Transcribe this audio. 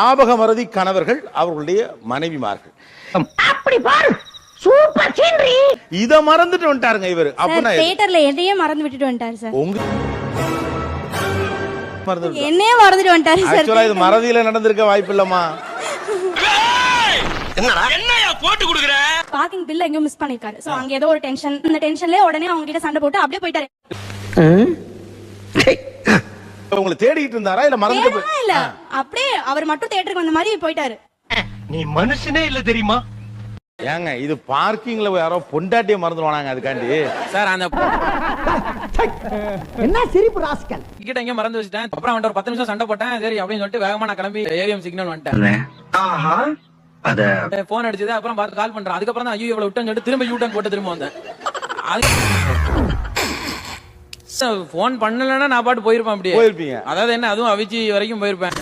ஞாபக மறதி கணவர்கள் அவர்களுடைய மனைவிமார்கள். அப்படி பாரு, சூப்பர் சீனரி. இத மறந்துட்டு வந்துட்டாருங்க இவரு. அப்பனா தியேட்டர்ல என்னையே மறந்து விட்டுட்டு வந்துட்டாரு சார். என்னையே மறந்துட்டு வந்துட்டாரு சார். ஆக்சுவலா இது மறதியில நடந்திருக்க வாய்ப்பு இல்லம்மா. என்னடா என்னையா போட்டு குடுக்குற? பார்க்கிங் பில் எங்கேயோ மிஸ் பண்ணிருக்காரு. சோ அங்க ஏதோ ஒரு டென்ஷன். அந்த டென்ஷன்லயே உடனே அவங்க கிட்ட சண்டை போட்டு அப்படியே போயிட்டாரு. உங்களை தேடிட்டு இருந்தாரா இல்ல மறந்துட்டு? இல்ல, அப்படியே அவர் மட்டும் தியேட்டருக்கு வந்த மாதிரி போயிட்டாரு. நீ மனுஷனே இல்ல தெரியுமா? ஏங்க இது பார்க்கிங்ல யாரோ பொண்டாட்டிய மறந்துடுவானாங்க அதுக்காண்டி. சார் அந்த என்ன சிரிப்பு ராஸ்கல். டிக்கெட் எங்க மறந்து வச்சிட்டேன். அப்புறம் அவன்கிட்ட ஒரு 10 நிமிஷம் சண்டை போட்டேன். சரி அப்படின்னு சொல்லிட்டு வேகமா நான் கிளம்பி ஏவிஎம் சிக்னல் வந்துட்டேன். ஆஹா அத போன் அடிச்சது. அப்புறம் பார்த்து கால் பண்றேன். அதுக்கப்புறம் தான் ஐயோ இவ்வளவு விட்டேன்னு சொல்லிட்டு திரும்ப யூ-டர்ன் போட்டு திரும்ப வந்தேன். போன் பண்ணலன்னா நான் பாட்டு போயிருப்பேன். அப்படியே போயிருப்பீங்க. அதாவது என்ன, அதுவும் அவிச்சி வரைக்கும் போயிருப்பேன்.